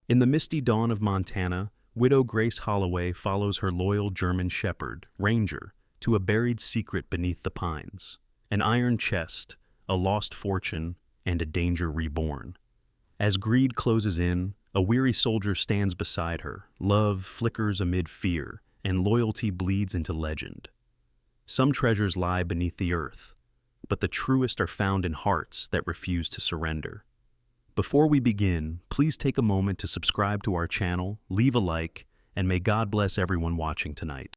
In the misty dawn of Montana, widow Grace Holloway follows her loyal German shepherd, Ranger, to a buried secret beneath the pines. An iron chest, a lost fortune, and a danger reborn. As greed closes in, a weary soldier stands beside her. Love flickers amid fear, and loyalty bleeds into legend. Some treasures lie beneath the earth, but the truest are found in hearts that refuse to surrender. Before we begin, please take a moment to subscribe to our channel, leave a like, and may God bless everyone watching tonight.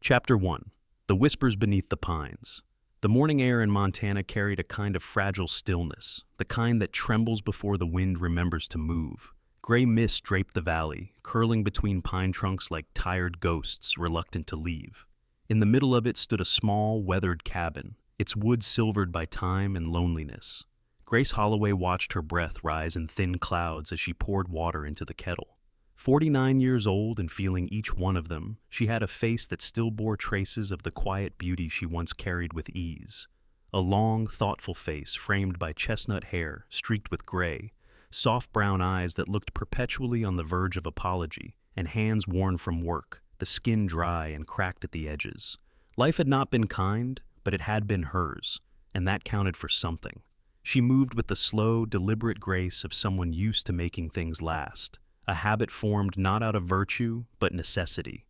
Chapter 1. The Whispers Beneath the Pines. The morning air in Montana carried a kind of fragile stillness, the kind that trembles before the wind remembers to move. Gray mist draped the valley, curling between pine trunks like tired ghosts reluctant to leave. In the middle of it stood a small, weathered cabin, its wood silvered by time and loneliness. Grace Holloway watched her breath rise in thin clouds as she poured water into the kettle. 49 years old and feeling each one of them, she had a face that still bore traces of the quiet beauty she once carried with ease. A long, thoughtful face framed by chestnut hair streaked with gray, soft brown eyes that looked perpetually on the verge of apology, and hands worn from work, the skin dry and cracked at the edges. Life had not been kind, but it had been hers, and that counted for something. She moved with the slow, deliberate grace of someone used to making things last, a habit formed not out of virtue, but necessity.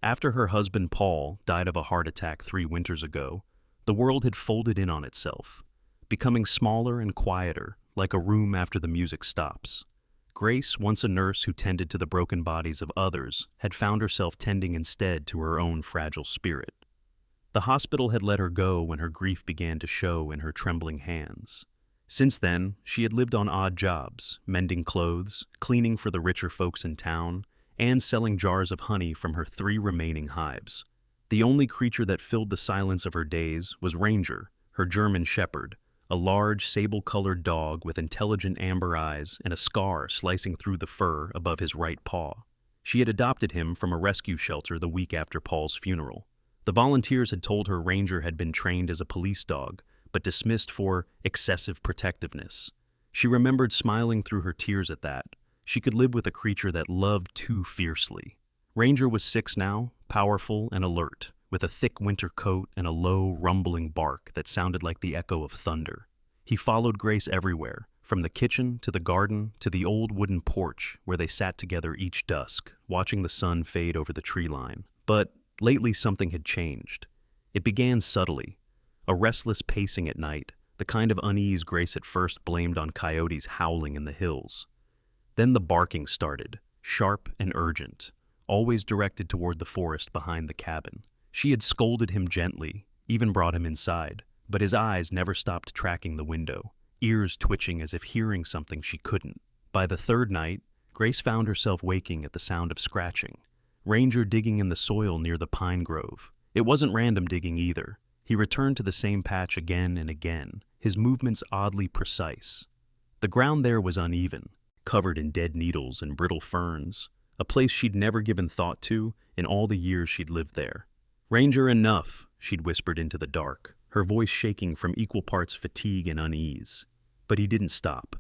After her husband Paul died of a heart attack 3 winters ago, the world had folded in on itself, becoming smaller and quieter, like a room after the music stops. Grace, once a nurse who tended to the broken bodies of others, had found herself tending instead to her own fragile spirit. The hospital had let her go when her grief began to show in her trembling hands. Since then, she had lived on odd jobs, mending clothes, cleaning for the richer folks in town, and selling jars of honey from her 3 remaining hives. The only creature that filled the silence of her days was Ranger, her German shepherd, a large, sable-colored dog with intelligent amber eyes and a scar slicing through the fur above his right paw. She had adopted him from a rescue shelter the week after Paul's funeral. The volunteers had told her Ranger had been trained as a police dog, but dismissed for excessive protectiveness. She remembered smiling through her tears at that. She could live with a creature that loved too fiercely. Ranger was 6 now, powerful and alert, with a thick winter coat and a low, rumbling bark that sounded like the echo of thunder. He followed Grace everywhere, from the kitchen to the garden to the old wooden porch where they sat together each dusk, watching the sun fade over the tree line. But lately something had changed. It began subtly, a restless pacing at night, the kind of unease Grace at first blamed on coyotes howling in the hills. Then the barking started, sharp and urgent, always directed toward the forest behind the cabin. She had scolded him gently, even brought him inside, but his eyes never stopped tracking the window, ears twitching as if hearing something she couldn't. By the 3rd night, Grace found herself waking at the sound of scratching. Ranger digging in the soil near the pine grove. It wasn't random digging either. He returned to the same patch again and again, his movements oddly precise. The ground there was uneven, covered in dead needles and brittle ferns, a place she'd never given thought to in all the years she'd lived there. "Ranger, enough," she'd whispered into the dark, her voice shaking from equal parts fatigue and unease. But he didn't stop.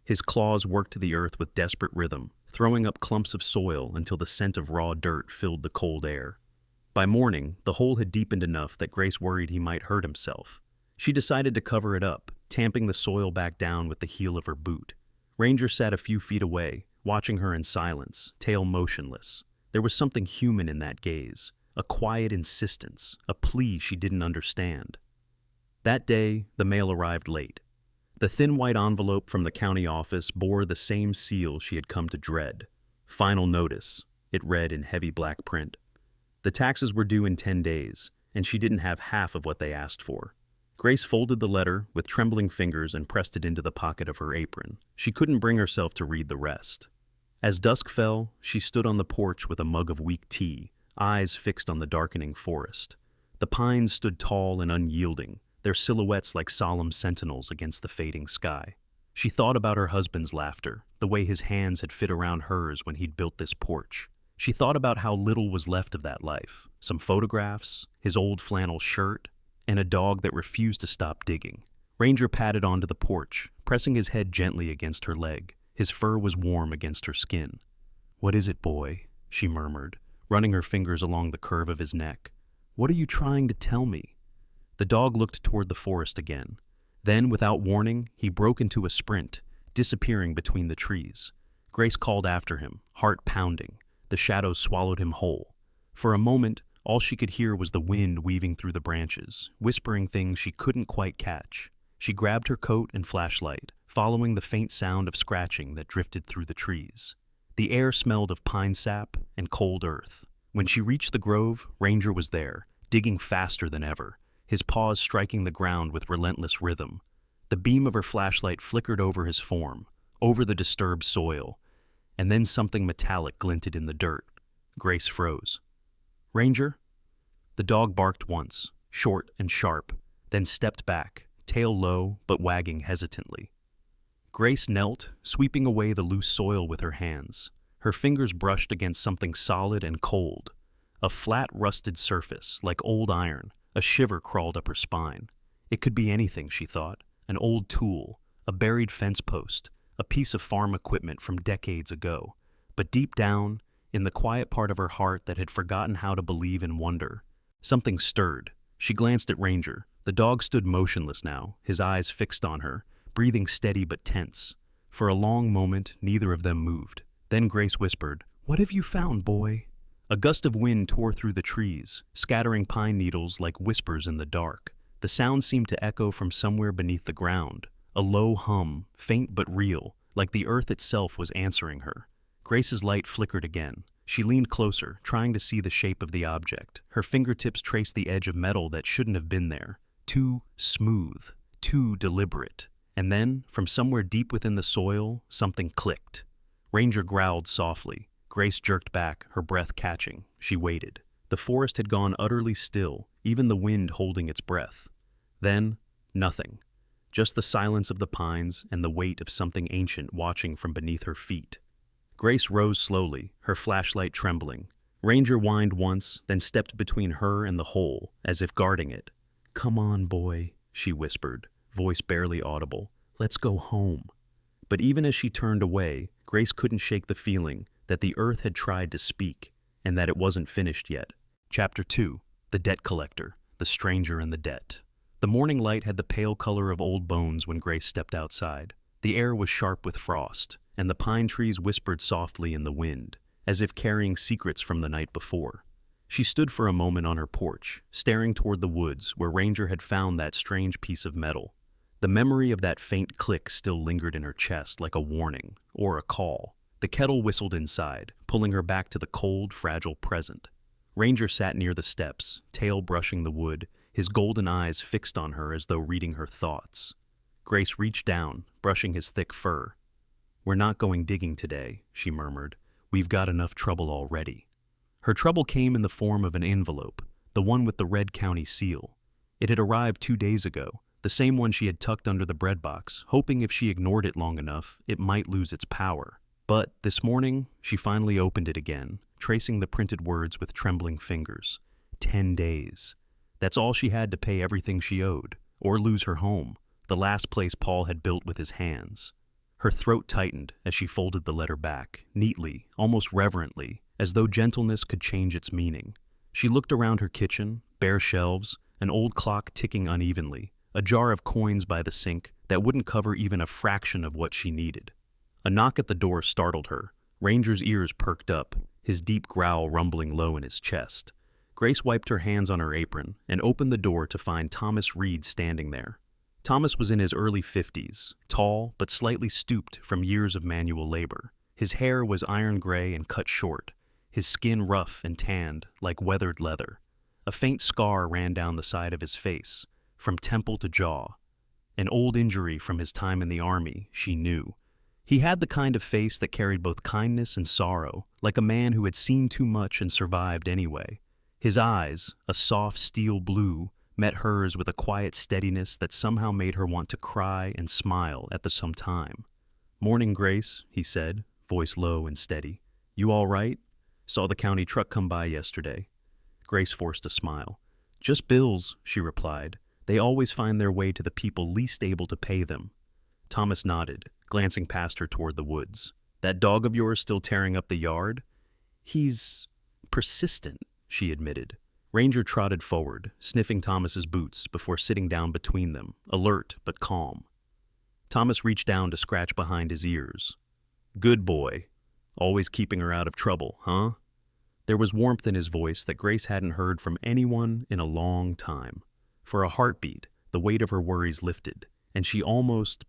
His claws worked the earth with desperate rhythm, throwing up clumps of soil until the scent of raw dirt filled the cold air. By morning, the hole had deepened enough that Grace worried he might hurt himself. She decided to cover it up, tamping the soil back down with the heel of her boot. Ranger sat a few feet away, watching her in silence, tail motionless. There was something human in that gaze, a quiet insistence, a plea she didn't understand. That day, the mail arrived late. The thin white envelope from the county office bore the same seal she had come to dread. "Final notice," it read in heavy black print. The taxes were due in 10 days, and she didn't have half of what they asked for. Grace folded the letter with trembling fingers and pressed it into the pocket of her apron. She couldn't bring herself to read the rest. As dusk fell, she stood on the porch with a mug of weak tea, eyes fixed on the darkening forest. The pines stood tall and unyielding, their silhouettes like solemn sentinels against the fading sky. She thought about her husband's laughter, the way his hands had fit around hers when he'd built this porch. She thought about how little was left of that life, some photographs, his old flannel shirt, and a dog that refused to stop digging. Ranger padded onto the porch, pressing his head gently against her leg. His fur was warm against her skin. "What is it, boy?" she murmured, running her fingers along the curve of his neck. "What are you trying to tell me?" The dog looked toward the forest again. Then, without warning, he broke into a sprint, disappearing between the trees. Grace called after him, heart pounding. The shadows swallowed him whole. For a moment, all she could hear was the wind weaving through the branches, whispering things she couldn't quite catch. She grabbed her coat and flashlight, following the faint sound of scratching that drifted through the trees. The air smelled of pine sap and cold earth. When she reached the grove, Ranger was there, digging faster than ever, his paws striking the ground with relentless rhythm. The beam of her flashlight flickered over his form, over the disturbed soil, and then something metallic glinted in the dirt. Grace froze. "Ranger?" The dog barked once, short and sharp, then stepped back, tail low but wagging hesitantly. Grace knelt, sweeping away the loose soil with her hands. Her fingers brushed against something solid and cold. A flat, rusted surface, like old iron. A shiver crawled up her spine. It could be anything, she thought. An old tool, a buried fence post, a piece of farm equipment from decades ago. But deep down, in the quiet part of her heart that had forgotten how to believe in wonder, something stirred. She glanced at Ranger. The dog stood motionless now, his eyes fixed on her, breathing steady but tense. For a long moment, neither of them moved. Then Grace whispered, "What have you found, boy?" A gust of wind tore through the trees, scattering pine needles like whispers in the dark. The sound seemed to echo from somewhere beneath the ground, a low hum, faint but real, like the earth itself was answering her. Grace's light flickered again. She leaned closer, trying to see the shape of the object. Her fingertips traced the edge of metal that shouldn't have been there. Too smooth, too deliberate. And then, from somewhere deep within the soil, something clicked. Ranger growled softly. Grace jerked back, her breath catching. She waited. The forest had gone utterly still, even the wind holding its breath. Then, nothing. Just the silence of the pines and the weight of something ancient watching from beneath her feet. Grace rose slowly, her flashlight trembling. Ranger whined once, then stepped between her and the hole, as if guarding it. "Come on, boy," she whispered, voice barely audible. "Let's go home." But even as she turned away, Grace couldn't shake the feeling that the earth had tried to speak, and that it wasn't finished yet. Chapter 2. The Debt Collector, the Stranger and the Debt. The morning light had the pale color of old bones when Grace stepped outside. The air was sharp with frost, and the pine trees whispered softly in the wind, as if carrying secrets from the night before. She stood for a moment on her porch, staring toward the woods where Ranger had found that strange piece of metal. The memory of that faint click still lingered in her chest like a warning, or a call. The kettle whistled inside, pulling her back to the cold, fragile present. Ranger sat near the steps, tail brushing the wood, his golden eyes fixed on her as though reading her thoughts. Grace reached down, brushing his thick fur. "We're not going digging today," she murmured. "We've got enough trouble already." Her trouble came in the form of an envelope, the one with the red county seal. It had arrived 2 days ago, the same one she had tucked under the bread box, hoping if she ignored it long enough, it might lose its power. But this morning, she finally opened it again, tracing the printed words with trembling fingers. 10 days. That's all she had to pay everything she owed, or lose her home, the last place Paul had built with his hands. Her throat tightened as she folded the letter back, neatly, almost reverently, as though gentleness could change its meaning. She looked around her kitchen, bare shelves, an old clock ticking unevenly, a jar of coins by the sink that wouldn't cover even a fraction of what she needed. A knock at the door startled her. Ranger's ears perked up, his deep growl rumbling low in his chest. Grace wiped her hands on her apron and opened the door to find Thomas Reed standing there. Thomas was in his early 50s, tall but slightly stooped from years of manual labor. His hair was iron gray and cut short, his skin rough and tanned like weathered leather. A faint scar ran down the side of his face, from temple to jaw. An old injury from his time in the army, she knew. He had the kind of face that carried both kindness and sorrow, like a man who had seen too much and survived anyway. His eyes, a soft steel blue, met hers with a quiet steadiness that somehow made her want to cry and smile at the same time. "Morning, Grace," he said, voice low and steady. "You all right? Saw the county truck come by yesterday." Grace forced a smile. "Just bills," she replied. "They always find their way to the people least able to pay them." Thomas nodded, glancing past her toward the woods. That dog of yours still tearing up the yard? He's persistent, she admitted. Ranger trotted forward, sniffing Thomas's boots before sitting down between them, alert but calm. Thomas reached down to scratch behind his ears. Good boy. Always keeping her out of trouble, huh? There was warmth in his voice that Grace hadn't heard from anyone in a long time. For a heartbeat, the weight of her worries lifted, and she almost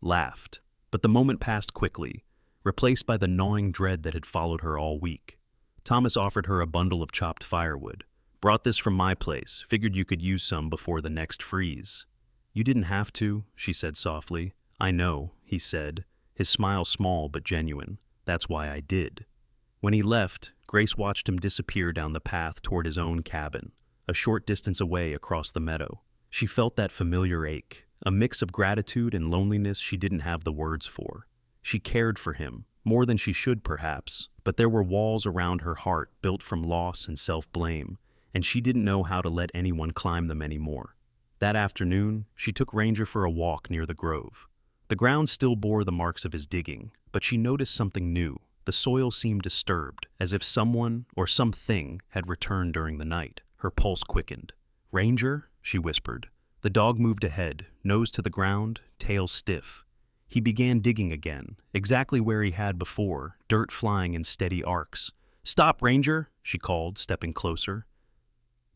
laughed. But the moment passed quickly, replaced by the gnawing dread that had followed her all week. Thomas offered her a bundle of chopped firewood. Brought this from my place, figured you could use some before the next freeze. You didn't have to, she said softly. I know, he said, his smile small but genuine. That's why I did. When he left, Grace watched him disappear down the path toward his own cabin, a short distance away across the meadow. She felt that familiar ache, a mix of gratitude and loneliness she didn't have the words for. She cared for him, more than she should perhaps, but there were walls around her heart built from loss and self-blame, and she didn't know how to let anyone climb them anymore. That afternoon, she took Ranger for a walk near the grove. The ground still bore the marks of his digging, but she noticed something new. The soil seemed disturbed, as if someone or something had returned during the night. Her pulse quickened. Ranger, she whispered. The dog moved ahead, nose to the ground, tail stiff. He began digging again, exactly where he had before, dirt flying in steady arcs. Stop, Ranger, she called, stepping closer.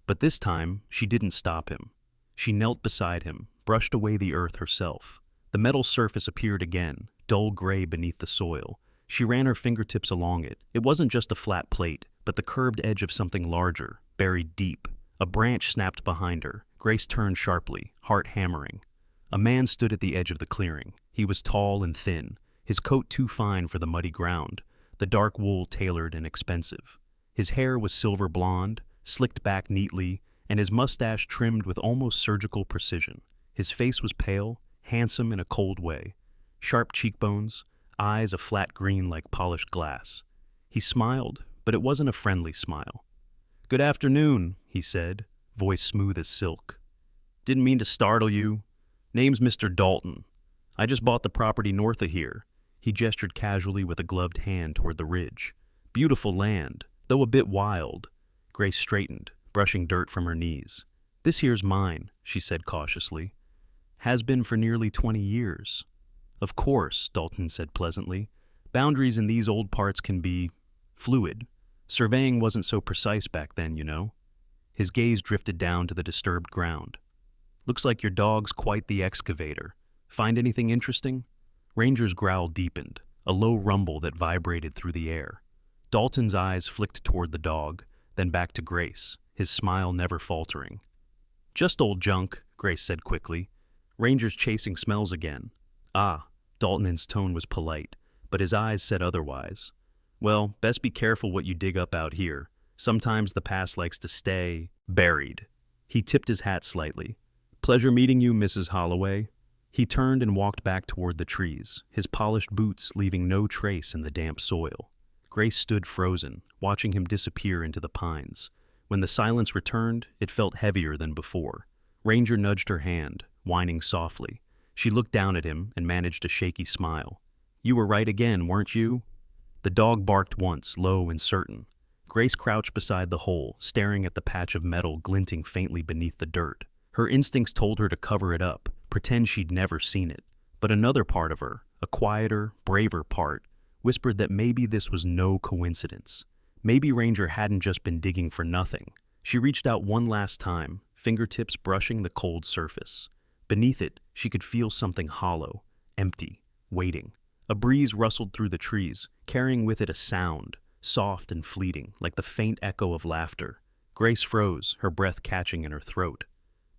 But this time, she didn't stop him. She knelt beside him, brushed away the earth herself. The metal surface appeared again, dull gray beneath the soil. She ran her fingertips along it. It wasn't just a flat plate, but the curved edge of something larger, buried deep. A branch snapped behind her. Grace turned sharply, heart hammering. A man stood at the edge of the clearing. He was tall and thin, his coat too fine for the muddy ground, the dark wool tailored and expensive. His hair was silver blonde, slicked back neatly, and his mustache trimmed with almost surgical precision. His face was pale, handsome in a cold way. Sharp cheekbones, eyes a flat green like polished glass. He smiled, but it wasn't a friendly smile. Good afternoon, he said, voice smooth as silk. Didn't mean to startle you. Name's Mr. Dalton. I just bought the property north of here. He gestured casually with a gloved hand toward the ridge. Beautiful land, though a bit wild. Grace straightened, brushing dirt from her knees. This here's mine, she said cautiously. Has been for nearly 20 years. Of course, Dalton said pleasantly. Boundaries in these old parts can be fluid. Surveying wasn't so precise back then, you know. His gaze drifted down to the disturbed ground. Looks like your dog's quite the excavator. Find anything interesting? Ranger's growl deepened, a low rumble that vibrated through the air. Dalton's eyes flicked toward the dog, then back to Grace, his smile never faltering. Just old junk, Grace said quickly. Ranger's chasing smells again. Ah, Dalton's tone was polite, but his eyes said otherwise. Well, best be careful what you dig up out here. Sometimes the past likes to stay buried. He tipped his hat slightly. Pleasure meeting you, Mrs. Holloway. He turned and walked back toward the trees, his polished boots leaving no trace in the damp soil. Grace stood frozen, watching him disappear into the pines. When the silence returned, it felt heavier than before. Ranger nudged her hand, whining softly. She looked down at him and managed a shaky smile. You were right again, weren't you? The dog barked once, low and certain. Grace crouched beside the hole, staring at the patch of metal glinting faintly beneath the dirt. Her instincts told her to cover it up, pretend she'd never seen it. But another part of her, a quieter, braver part, whispered that maybe this was no coincidence. Maybe Ranger hadn't just been digging for nothing. She reached out one last time, fingertips brushing the cold surface. Beneath it, she could feel something hollow, empty, waiting. A breeze rustled through the trees, carrying with it a sound, soft and fleeting, like the faint echo of laughter. Grace froze, her breath catching in her throat.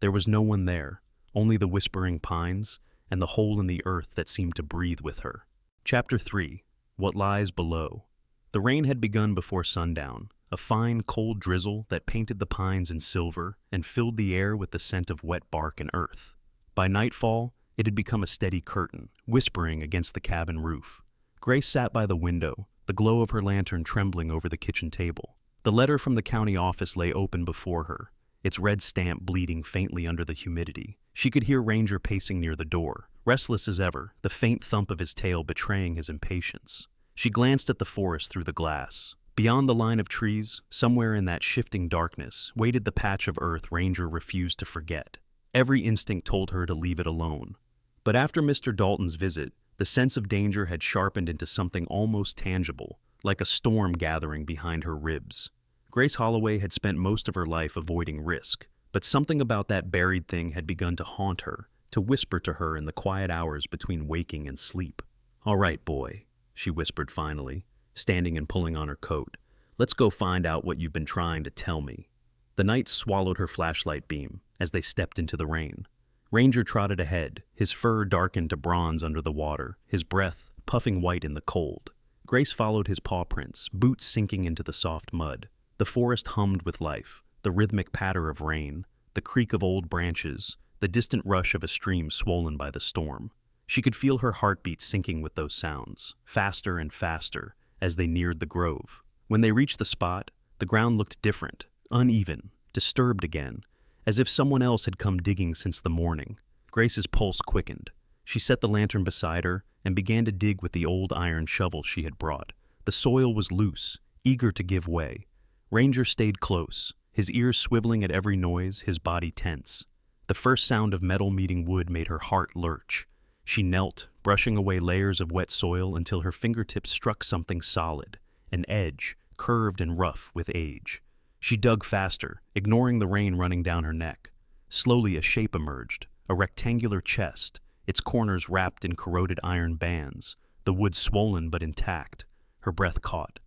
There was no one there, only the whispering pines and the hole in the earth that seemed to breathe with her. Chapter 3. What Lies Below. The rain had begun before sundown, a fine, cold drizzle that painted the pines in silver and filled the air with the scent of wet bark and earth. By nightfall, it had become a steady curtain, whispering against the cabin roof. Grace sat by the window, the glow of her lantern trembling over the kitchen table. The letter from the county office lay open before her, its red stamp bleeding faintly under the humidity. She could hear Ranger pacing near the door, restless as ever, the faint thump of his tail betraying his impatience. She glanced at the forest through the glass. Beyond the line of trees, somewhere in that shifting darkness, waited the patch of earth Ranger refused to forget. Every instinct told her to leave it alone. But after Mr. Dalton's visit, the sense of danger had sharpened into something almost tangible, like a storm gathering behind her ribs. Grace Holloway had spent most of her life avoiding risk, but something about that buried thing had begun to haunt her, to whisper to her in the quiet hours between waking and sleep. "All right, boy," she whispered finally, standing and pulling on her coat. "Let's go find out what you've been trying to tell me." The night swallowed her flashlight beam as they stepped into the rain. Ranger trotted ahead, his fur darkened to bronze under the water, his breath puffing white in the cold. Grace followed his paw prints, boots sinking into the soft mud. The forest hummed with life, the rhythmic patter of rain, the creak of old branches, the distant rush of a stream swollen by the storm. She could feel her heartbeat sinking with those sounds, faster and faster, as they neared the grove. When they reached the spot, the ground looked different, uneven, disturbed again, as if someone else had come digging since the morning. Grace's pulse quickened. She set the lantern beside her and began to dig with the old iron shovel she had brought. The soil was loose, eager to give way. Ranger stayed close, his ears swiveling at every noise, his body tense. The first sound of metal meeting wood made her heart lurch. She knelt, brushing away layers of wet soil until her fingertips struck something solid, an edge, curved and rough with age. She dug faster, ignoring the rain running down her neck. Slowly a shape emerged, a rectangular chest, its corners wrapped in corroded iron bands, the wood swollen but intact. Her breath caught.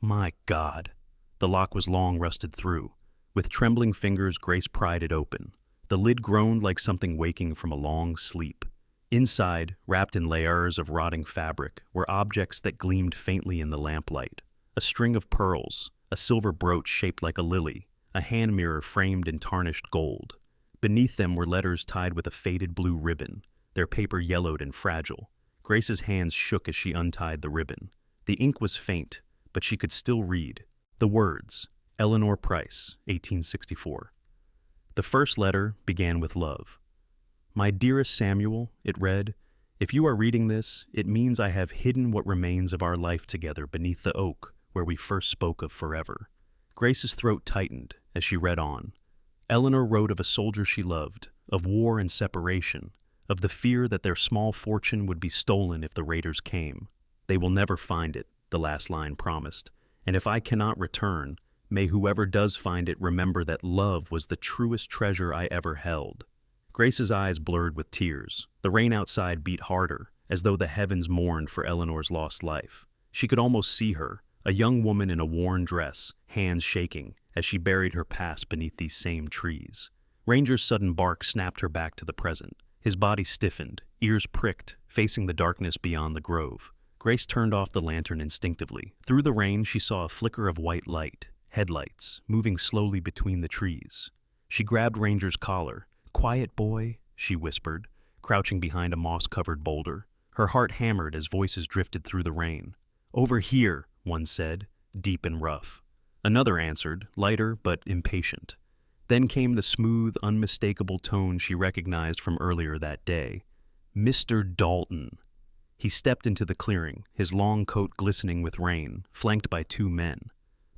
My God! The lock was long rusted through. With trembling fingers, Grace pried it open. The lid groaned like something waking from a long sleep. Inside, wrapped in layers of rotting fabric, were objects that gleamed faintly in the lamplight. A string of pearls, a silver brooch shaped like a lily, a hand mirror framed in tarnished gold. Beneath them were letters tied with a faded blue ribbon, their paper yellowed and fragile. Grace's hands shook as she untied the ribbon. The ink was faint, but she could still read. The words, Eleanor Price, 1864. The first letter began with love. My dearest Samuel, it read, if you are reading this, it means I have hidden what remains of our life together beneath the oak where we first spoke of forever. Grace's throat tightened as she read on. Eleanor wrote of a soldier she loved, of war and separation, of the fear that their small fortune would be stolen if the raiders came. They will never find it, the last line promised, and if I cannot return, may whoever does find it remember that love was the truest treasure I ever held. Grace's eyes blurred with tears. The rain outside beat harder, as though the heavens mourned for Eleanor's lost life. She could almost see her, a young woman in a worn dress, hands shaking, as she buried her past beneath these same trees. Ranger's sudden bark snapped her back to the present. His body stiffened, ears pricked, facing the darkness beyond the grove. Grace turned off the lantern instinctively. Through the rain, she saw a flicker of white light, headlights, moving slowly between the trees. She grabbed Ranger's collar. Quiet, boy, she whispered, crouching behind a moss-covered boulder. Her heart hammered as voices drifted through the rain. Over here, one said, deep and rough. Another answered, lighter but impatient. Then came the smooth, unmistakable tone she recognized from earlier that day. Mr. Dalton. He stepped into the clearing, his long coat glistening with rain, flanked by two men.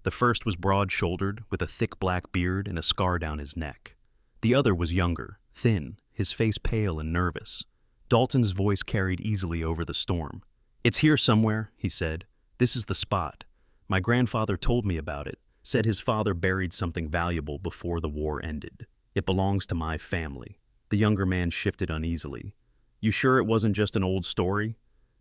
The first was broad-shouldered, with a thick black beard and a scar down his neck. The other was younger, thin, his face pale and nervous. Dalton's voice carried easily over the storm. It's here somewhere, he said. This is the spot. My grandfather told me about it, said his father buried something valuable before the war ended. It belongs to my family. The younger man shifted uneasily. You sure it wasn't just an old story?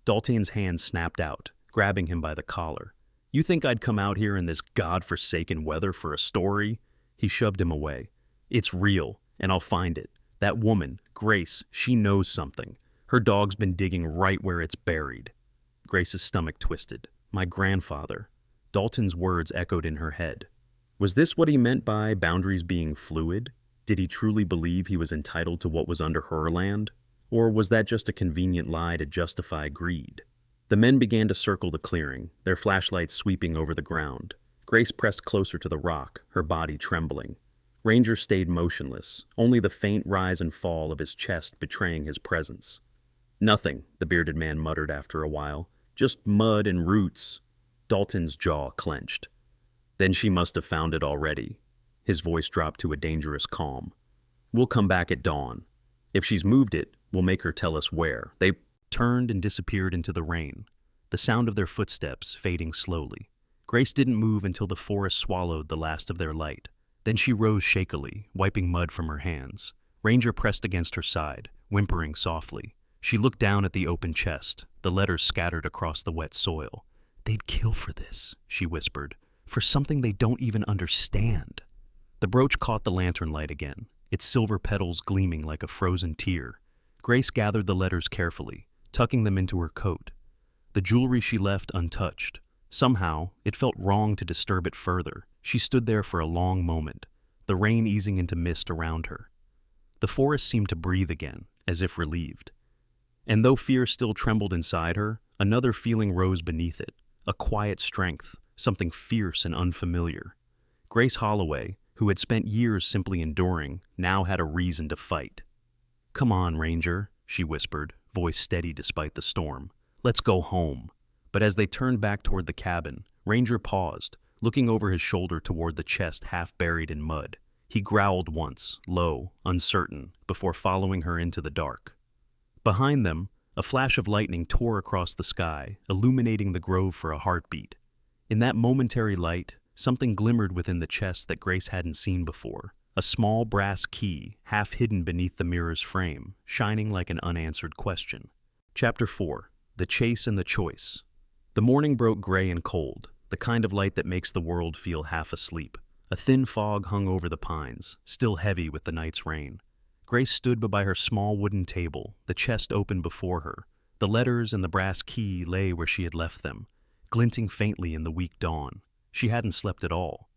Dalton's hand snapped out, grabbing him by the collar. You think I'd come out here in this god-forsaken weather for a story? He shoved him away. It's real, and I'll find it. That woman, Grace, she knows something. Her dog's been digging right where it's buried. Grace's stomach twisted. My grandfather. Dalton's words echoed in her head. Was this what he meant by boundaries being fluid? Did he truly believe he was entitled to what was under her land? Or was that just a convenient lie to justify greed? The men began to circle the clearing, their flashlights sweeping over the ground. Grace pressed closer to the rock, her body trembling. Ranger stayed motionless, only the faint rise and fall of his chest betraying his presence. Nothing, the bearded man muttered after a while. Just mud and roots. Dalton's jaw clenched. Then she must have found it already. His voice dropped to a dangerous calm. We'll come back at dawn. If she's moved it, we'll make her tell us where. They turned and disappeared into the rain, the sound of their footsteps fading slowly. Grace didn't move until the forest swallowed the last of their light. Then she rose shakily, wiping mud from her hands. Ranger pressed against her side, whimpering softly. She looked down at the open chest, the letters scattered across the wet soil. They'd kill for this, she whispered, for something they don't even understand. The brooch caught the lantern light again, its silver petals gleaming like a frozen tear. Grace gathered the letters carefully, tucking them into her coat. The jewelry she left untouched. Somehow, it felt wrong to disturb it further. She stood there for a long moment, the rain easing into mist around her. The forest seemed to breathe again, as if relieved. And though fear still trembled inside her, another feeling rose beneath it, a quiet strength, something fierce and unfamiliar. Grace Holloway, who had spent years simply enduring, now had a reason to fight. "Come on, Ranger," she whispered, voice steady despite the storm. "Let's go home." But as they turned back toward the cabin, Ranger paused, looking over his shoulder toward the chest half buried in mud. He growled once, low, uncertain, before following her into the dark. Behind them, a flash of lightning tore across the sky, illuminating the grove for a heartbeat. In that momentary light, something glimmered within the chest that Grace hadn't seen before. A small brass key, half hidden beneath the mirror's frame, shining like an unanswered question. Chapter 4. The Chase and the Choice. The morning broke gray and cold, the kind of light that makes the world feel half asleep. A thin fog hung over the pines, still heavy with the night's rain. Grace stood by her small wooden table, the chest open before her. The letters and the brass key lay where she had left them, glinting faintly in the weak dawn. She hadn't slept at all.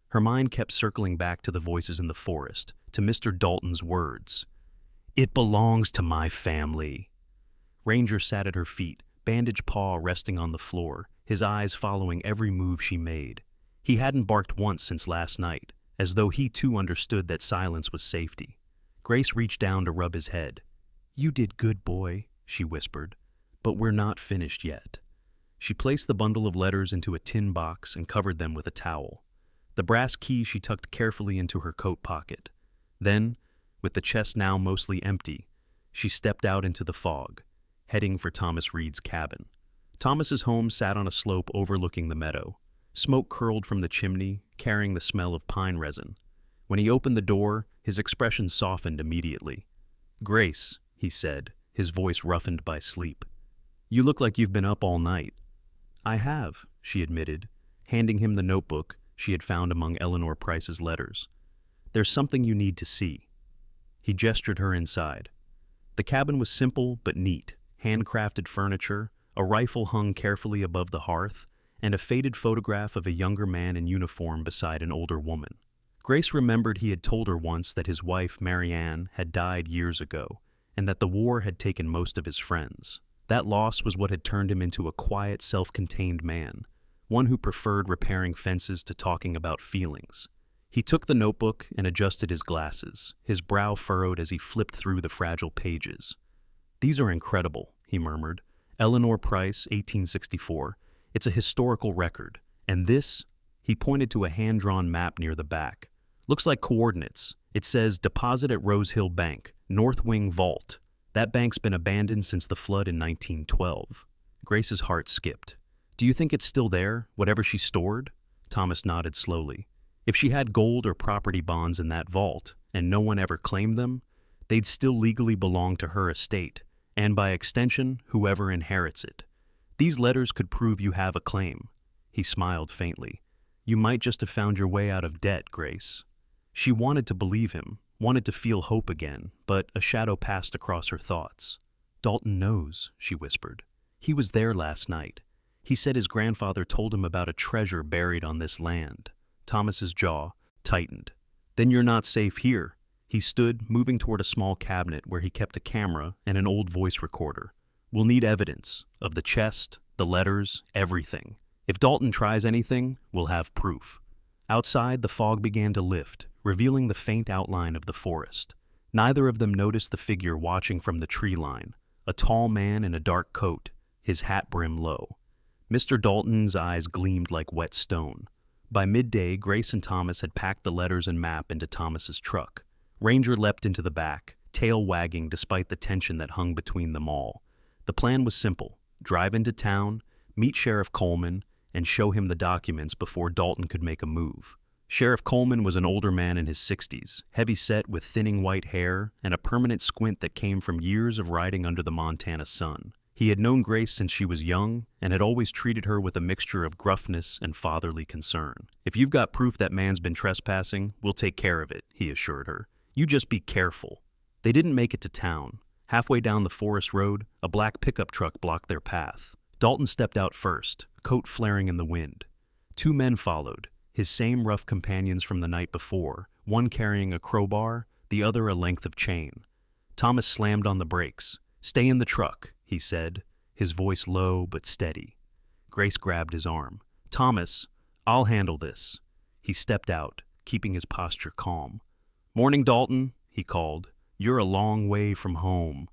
Her mind kept circling back to the voices in the forest, to Mr. Dalton's words. "It belongs to my family." Ranger sat at her feet, bandaged paw resting on the floor, his eyes following every move she made. He hadn't barked once since last night, as though he too understood that silence was safety. Grace reached down to rub his head. "You did good, boy," she whispered, "but we're not finished yet." She placed the bundle of letters into a tin box and covered them with a towel. The brass key she tucked carefully into her coat pocket. Then, with the chest now mostly empty, she stepped out into the fog, heading for Thomas Reed's cabin. Thomas's home sat on a slope overlooking the meadow. Smoke curled from the chimney, carrying the smell of pine resin. When he opened the door, his expression softened immediately. "Grace," he said, his voice roughened by sleep. "You look like you've been up all night." "I have," she admitted, handing him the notebook she had found among Eleanor Price's letters. "There's something you need to see." He gestured her inside. The cabin was simple but neat, handcrafted furniture, a rifle hung carefully above the hearth, and a faded photograph of a younger man in uniform beside an older woman. Grace remembered he had told her once that his wife, Marianne, had died years ago, and that the war had taken most of his friends. That loss was what had turned him into a quiet, self-contained man, one who preferred repairing fences to talking about feelings. He took the notebook and adjusted his glasses, his brow furrowed as he flipped through the fragile pages. "These are incredible," he murmured. "Eleanor Price, 1864. It's a historical record. And this?" He pointed to a hand-drawn map near the back. "Looks like coordinates. It says deposit at Rose Hill Bank, North Wing Vault. That bank's been abandoned since the flood in 1912. Grace's heart skipped. "Do you think it's still there, whatever she stored?" Thomas nodded slowly. "If she had gold or property bonds in that vault, and no one ever claimed them, they'd still legally belong to her estate, and by extension, whoever inherits it. These letters could prove you have a claim." He smiled faintly. "You might just have found your way out of debt, Grace." She wanted to believe him, wanted to feel hope again, but a shadow passed across her thoughts. "Dalton knows," she whispered. "He was there last night. He said his grandfather told him about a treasure buried on this land." Thomas's jaw tightened. "Then you're not safe here." He stood, moving toward a small cabinet where he kept a camera and an old voice recorder. "We'll need evidence of the chest, the letters, everything. If Dalton tries anything, we'll have proof." Outside, the fog began to lift, revealing the faint outline of the forest. Neither of them noticed the figure watching from the tree line, a tall man in a dark coat, his hat brim low. Mr. Dalton's eyes gleamed like wet stone. By midday, Grace and Thomas had packed the letters and map into Thomas's truck. Ranger leapt into the back, tail wagging despite the tension that hung between them all. The plan was simple: drive into town, meet Sheriff Coleman, and show him the documents before Dalton could make a move. Sheriff Coleman was an older man in his 60s, heavy-set with thinning white hair and a permanent squint that came from years of riding under the Montana sun. He had known Grace since she was young and had always treated her with a mixture of gruffness and fatherly concern. "If you've got proof that man's been trespassing, we'll take care of it," he assured her. "You just be careful." They didn't make it to town. Halfway down the forest road, a black pickup truck blocked their path. Dalton stepped out first, coat flaring in the wind. Two men followed, his same rough companions from the night before, one carrying a crowbar, the other a length of chain. Thomas slammed on the brakes. "Stay in the truck," he said, his voice low but steady. Grace grabbed his arm. "Thomas, I'll handle this." He stepped out, keeping his posture calm. "Morning, Dalton," he called. "You're a long way from home."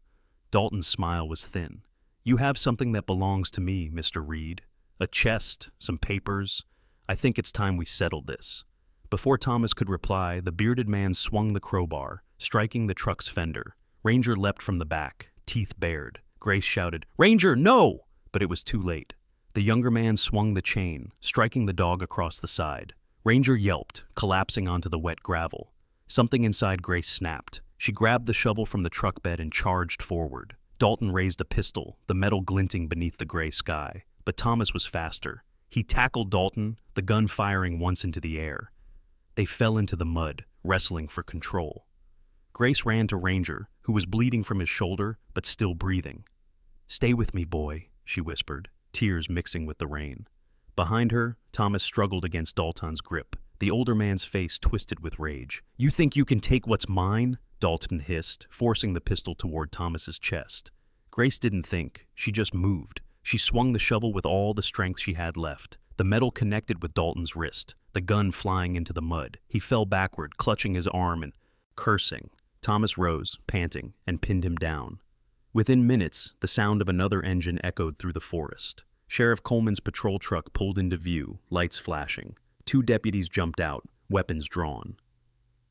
Dalton's smile was thin. "You have something that belongs to me, Mr. Reed. A chest, some papers. I think it's time we settled this." Before Thomas could reply, the bearded man swung the crowbar, striking the truck's fender. Ranger leapt from the back, teeth bared. Grace shouted, "Ranger, no!" But it was too late. The younger man swung the chain, striking the dog across the side. Ranger yelped, collapsing onto the wet gravel. Something inside Grace snapped. She grabbed the shovel from the truck bed and charged forward. Dalton raised a pistol, the metal glinting beneath the gray sky. But Thomas was faster. He tackled Dalton, the gun firing once into the air. They fell into the mud, wrestling for control. Grace ran to Ranger, who was bleeding from his shoulder, but still breathing. "Stay with me, boy," she whispered, tears mixing with the rain. Behind her, Thomas struggled against Dalton's grip, the older man's face twisted with rage. "You think you can take what's mine?" Dalton hissed, forcing the pistol toward Thomas's chest. Grace didn't think, she just moved. She swung the shovel with all the strength she had left. The metal connected with Dalton's wrist, the gun flying into the mud. He fell backward, clutching his arm and cursing. Thomas rose, panting, and pinned him down. Within minutes, the sound of another engine echoed through the forest. Sheriff Coleman's patrol truck pulled into view, lights flashing. Two deputies jumped out, weapons drawn.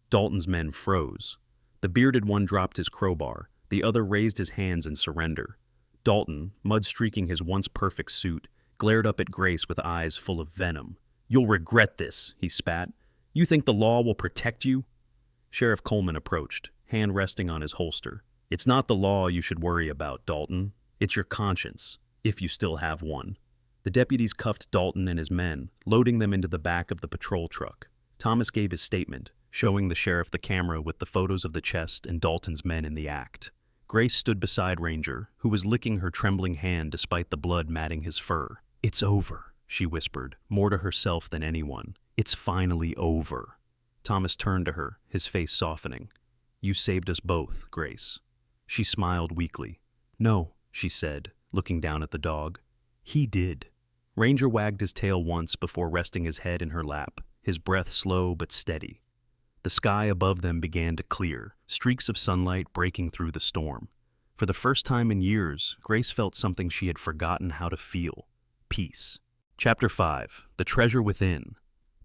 Dalton's men froze. The bearded one dropped his crowbar. The other raised his hands in surrender. Dalton, mud-streaking his once-perfect suit, glared up at Grace with eyes full of venom. "You'll regret this," he spat. "You think the law will protect you?" Sheriff Coleman approached, hand resting on his holster. "It's not the law you should worry about, Dalton. It's your conscience, if you still have one." The deputies cuffed Dalton and his men, loading them into the back of the patrol truck. Thomas gave his statement, showing the sheriff the camera with the photos of the chest and Dalton's men in the act. Grace stood beside Ranger, who was licking her trembling hand despite the blood matting his fur. "It's over," she whispered, more to herself than anyone. "It's finally over." Thomas turned to her, his face softening. "You saved us both, Grace." She smiled weakly. "No," she said, looking down at the dog. "He did." Ranger wagged his tail once before resting his head in her lap, his breath slow but steady. The sky above them began to clear, streaks of sunlight breaking through the storm. For the first time in years, Grace felt something she had forgotten how to feel: peace. Chapter 5. The Treasure Within.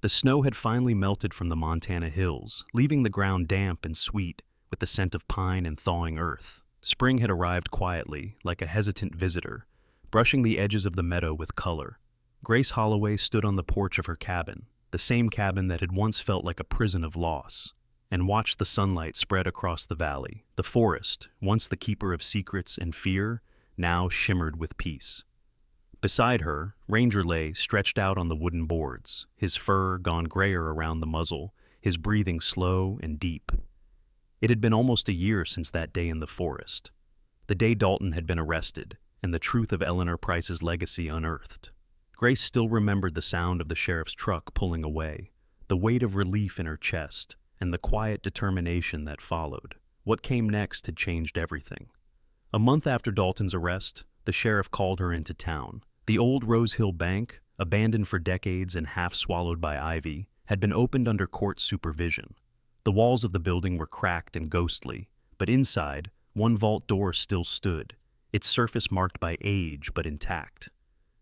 The snow had finally melted from the Montana hills, leaving the ground damp and sweet with the scent of pine and thawing earth. Spring had arrived quietly, like a hesitant visitor, brushing the edges of the meadow with color. Grace Holloway stood on the porch of her cabin, the same cabin that had once felt like a prison of loss, and watched the sunlight spread across the valley. The forest, once the keeper of secrets and fear, now shimmered with peace. Beside her, Ranger lay stretched out on the wooden boards, his fur gone grayer around the muzzle, his breathing slow and deep. It had been almost a year since that day in the forest, the day Dalton had been arrested, and the truth of Eleanor Price's legacy unearthed. Grace still remembered the sound of the sheriff's truck pulling away, the weight of relief in her chest, and the quiet determination that followed. What came next had changed everything. A month after Dalton's arrest, the sheriff called her into town. The old Rose Hill Bank, abandoned for decades and half swallowed by ivy, had been opened under court supervision. The walls of the building were cracked and ghostly, but inside, one vault door still stood, its surface marked by age but intact.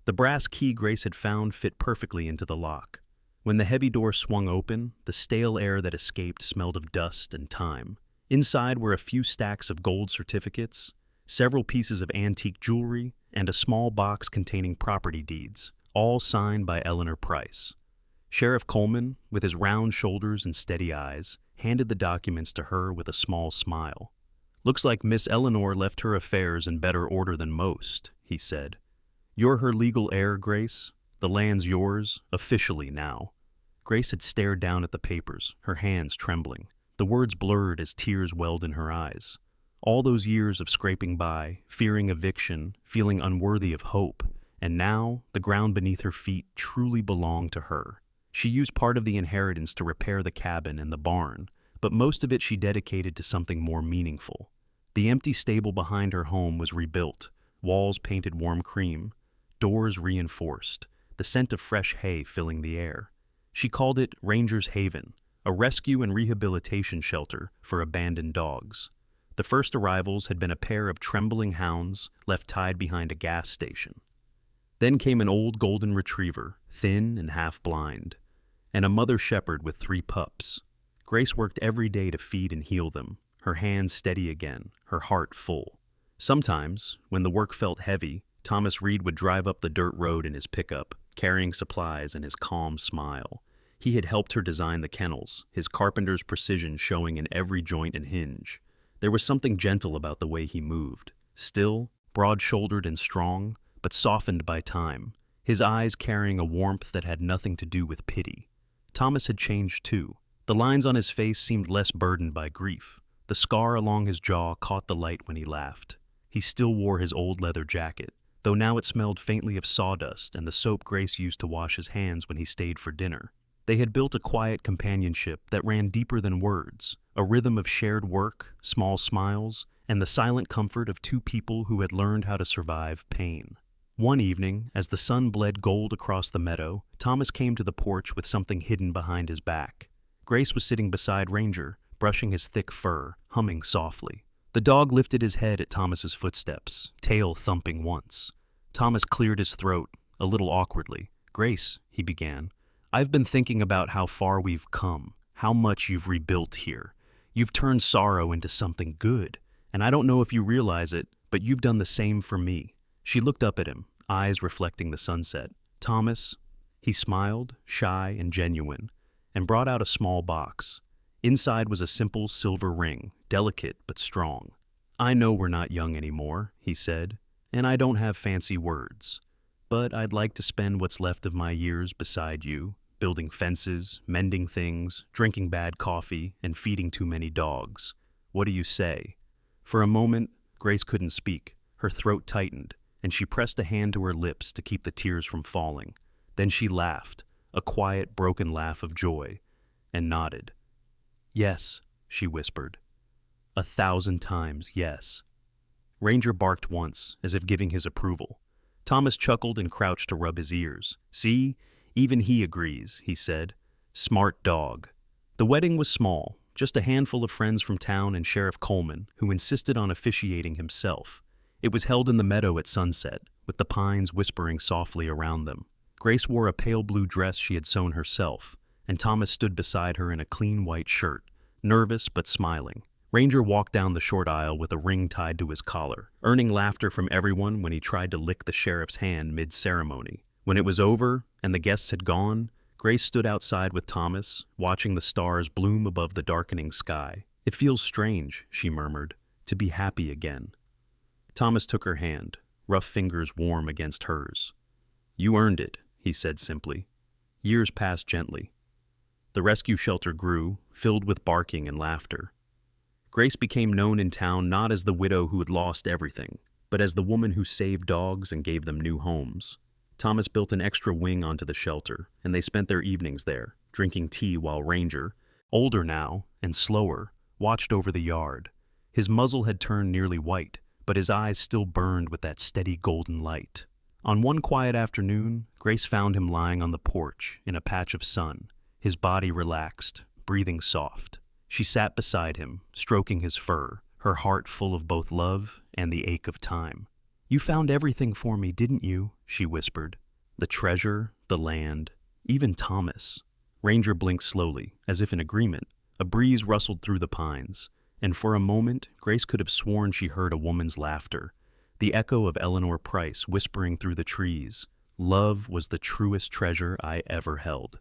The brass key Grace had found fit perfectly into the lock. When the heavy door swung open, the stale air that escaped smelled of dust and time. Inside were a few stacks of gold certificates, several pieces of antique jewelry, and a small box containing property deeds, all signed by Eleanor Price. Sheriff Coleman, with his round shoulders and steady eyes, handed the documents to her with a small smile. "Looks like Miss Eleanor left her affairs in better order than most," he said. "You're her legal heir, Grace. The land's yours, officially now." Grace had stared down at the papers, her hands trembling. The words blurred as tears welled in her eyes. All those years of scraping by, fearing eviction, feeling unworthy of hope, and now the ground beneath her feet truly belonged to her. She used part of the inheritance to repair the cabin and the barn, but most of it she dedicated to something more meaningful. The empty stable behind her home was rebuilt, walls painted warm cream, doors reinforced, the scent of fresh hay filling the air. She called it Ranger's Haven, a rescue and rehabilitation shelter for abandoned dogs. The first arrivals had been a pair of trembling hounds left tied behind a gas station. Then came an old golden retriever, thin and half-blind, and a mother shepherd with 3 pups. Grace worked every day to feed and heal them, her hands steady again, her heart full. Sometimes, when the work felt heavy, Thomas Reed would drive up the dirt road in his pickup, carrying supplies and his calm smile. He had helped her design the kennels, his carpenter's precision showing in every joint and hinge. There was something gentle about the way he moved, still, broad-shouldered and strong, but softened by time, his eyes carrying a warmth that had nothing to do with pity. Thomas had changed too. The lines on his face seemed less burdened by grief. The scar along his jaw caught the light when he laughed. He still wore his old leather jacket, though now it smelled faintly of sawdust and the soap Grace used to wash his hands when he stayed for dinner. They had built a quiet companionship that ran deeper than words, a rhythm of shared work, small smiles, and the silent comfort of 2 people who had learned how to survive pain. One evening, as the sun bled gold across the meadow, Thomas came to the porch with something hidden behind his back. Grace was sitting beside Ranger, brushing his thick fur, humming softly. The dog lifted his head at Thomas's footsteps, tail thumping once. Thomas cleared his throat, a little awkwardly. "Grace," he began, "I've been thinking about how far we've come, how much you've rebuilt here. You've turned sorrow into something good, and I don't know if you realize it, but you've done the same for me." She looked up at him, eyes reflecting the sunset. "Thomas," he smiled, shy and genuine, and brought out a small box. Inside was a simple silver ring, delicate but strong. "I know we're not young anymore," he said, "and I don't have fancy words, but I'd like to spend what's left of my years beside you, building fences, mending things, drinking bad coffee, and feeding too many dogs. What do you say?" For a moment, Grace couldn't speak. Her throat tightened, and she pressed a hand to her lips to keep the tears from falling. Then she laughed, a quiet, broken laugh of joy, and nodded. "Yes," she whispered. 1,000 times yes. Ranger barked once, as if giving his approval. Thomas chuckled and crouched to rub his ears. "See, even he agrees," he said. "Smart dog." The wedding was small, just a handful of friends from town and Sheriff Coleman, who insisted on officiating himself. It was held in the meadow at sunset, with the pines whispering softly around them. Grace wore a pale blue dress she had sewn herself, and Thomas stood beside her in a clean white shirt, nervous but smiling. Ranger walked down the short aisle with a ring tied to his collar, earning laughter from everyone when he tried to lick the sheriff's hand mid-ceremony. When it was over and the guests had gone, Grace stood outside with Thomas, watching the stars bloom above the darkening sky. "It feels strange," she murmured, "to be happy again." Thomas took her hand, rough fingers warm against hers. "You earned it," he said simply. Years passed gently. The rescue shelter grew, filled with barking and laughter. Grace became known in town not as the widow who had lost everything, but as the woman who saved dogs and gave them new homes. Thomas built an extra wing onto the shelter, and they spent their evenings there, drinking tea while Ranger, older now and slower, watched over the yard. His muzzle had turned nearly white, but his eyes still burned with that steady golden light. On one quiet afternoon, Grace found him lying on the porch in a patch of sun, his body relaxed, breathing soft. She sat beside him, stroking his fur, her heart full of both love and the ache of time. "You found everything for me, didn't you?" she whispered. "The treasure, the land, even Thomas." Ranger blinked slowly, as if in agreement. A breeze rustled through the pines, and for a moment Grace could have sworn she heard a woman's laughter, the echo of Eleanor Price whispering through the trees, "Love was the truest treasure I ever held."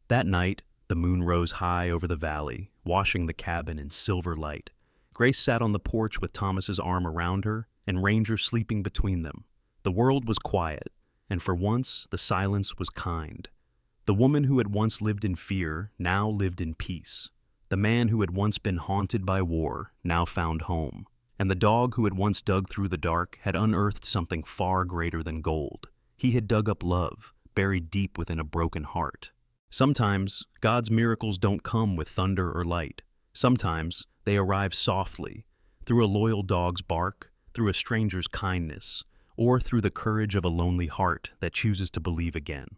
That night, the moon rose high over the valley, washing the cabin in silver light. Grace sat on the porch with Thomas's arm around her and Ranger sleeping between them. The world was quiet, and for once the silence was kind. The woman who had once lived in fear now lived in peace. The man who had once been haunted by war now found home. And the dog who had once dug through the dark had unearthed something far greater than gold. He had dug up love, buried deep within a broken heart. Sometimes God's miracles don't come with thunder or light. Sometimes they arrive softly, through a loyal dog's bark, through a stranger's kindness, or through the courage of a lonely heart that chooses to believe again.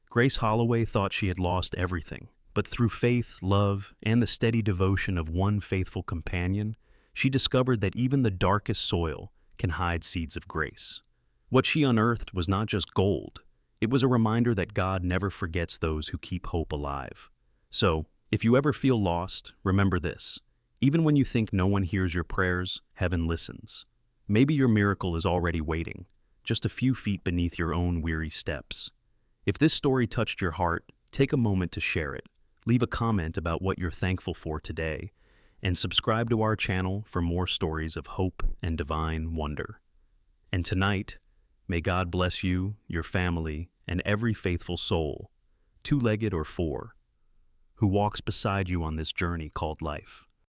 Grace Holloway thought she had lost everything, but through faith, love, and the steady devotion of one faithful companion, she discovered that even the darkest soil can hide seeds of grace. What she unearthed was not just gold. It was a reminder that God never forgets those who keep hope alive. So, if you ever feel lost, remember this. Even when you think no one hears your prayers, heaven listens. Maybe your miracle is already waiting, just a few feet beneath your own weary steps. If this story touched your heart, take a moment to share it. Leave a comment about what you're thankful for today, and subscribe to our channel for more stories of hope and divine wonder. And tonight, may God bless you, your family, and every faithful soul, two-legged or four, who walks beside you on this journey called life.